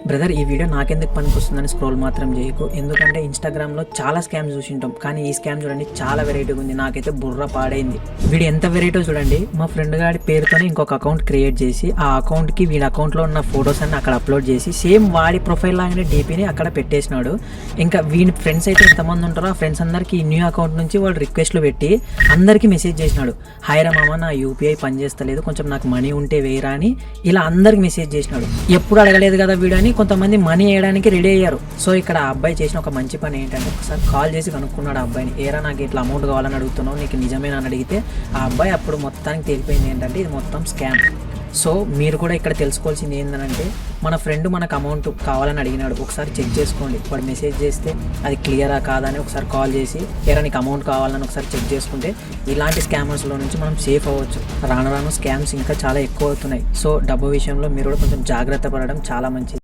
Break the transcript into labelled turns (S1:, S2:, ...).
S1: Brother, ఈ video నాకెందుకు పనికొస్తుందని స్క్రోల్ మాత్రం చేయకు. ఎందుకంటే ఇన్స్టాగ్రామ్లో చాలా స్కామ్స్ చూసింటాం, కానీ ఈ స్కామ్ చూడండి చాలా వెరైటీగా ఉంది. నాకైతే బుర్ర పాడైంది. వీడు ఎంత వెరైటీ చూడండి. మా ఫ్రెండ్ గారి పేరుతోనే ఇంకొక అకౌంట్ క్రియేట్ చేసి ఆ అకౌంట్కి వీడి అకౌంట్లో ఉన్న ఫొటోస్ అన్ని అక్కడ అప్లోడ్ చేసి సేమ్ వాడి ప్రొఫైల్ లాగానే డీపీని అక్కడ పెట్టేసినాడు. ఇంకా వీడి ఫ్రెండ్స్ అయితే ఎంతమంది ఉంటారో ఆ ఫ్రెండ్స్ అందరికీ న్యూ అకౌంట్ నుంచి వాళ్ళు రిక్వెస్ట్లు పెట్టి అందరికీ మెసేజ్ చేసినాడు. హాయ్రా మామ, నా యూపీఐ పనిచేస్తలేదు, కొంచెం నాకు మనీ ఉంటే వేయరా అని ఇలా అందరికి మెసేజ్ చేసినాడు. ఎప్పుడు అడగలేదు కదా వీడు అని కొంతమంది మనీ వేయడానికి రెడీ అయ్యారు. సో ఇక్కడ ఆ అబ్బాయి చేసిన ఒక మంచి పని ఏంటంటే ఒకసారి కాల్ చేసి కనుక్కున్నాడు ఆ అబ్బాయిని. ఏరా నాకు ఇట్లా అమౌంట్ కావాలని అడుగుతున్నావు, నీకు నిజమేనా అని అడిగితే ఆ అబ్బాయి అప్పుడు మొత్తానికి తేలిపోయింది ఏంటంటే ఇది మొత్తం స్కామ్. సో మీరు కూడా ఇక్కడ తెలుసుకోవాల్సింది ఏంటంటే మన ఫ్రెండ్ మనకు అమౌంట్ కావాలని అడిగినాడు, ఒకసారి చెక్ చేసుకోండి. వాడు మెసేజ్ చేస్తే అది క్లియరా కాదా అని ఒకసారి కాల్ చేసి ఏరా నీకు అమౌంట్ కావాలని ఒకసారి చెక్ చేసుకుంటే ఇలాంటి స్కామర్స్లో నుంచి మనం సేఫ్ అవ్వచ్చు. రాను రాను స్కామ్స్ ఇంకా చాలా ఎక్కువ అవుతున్నాయి. సో డబ్బు విషయంలో మీరు కూడా కొంచెం జాగ్రత్త పడడం చాలా మంచిది.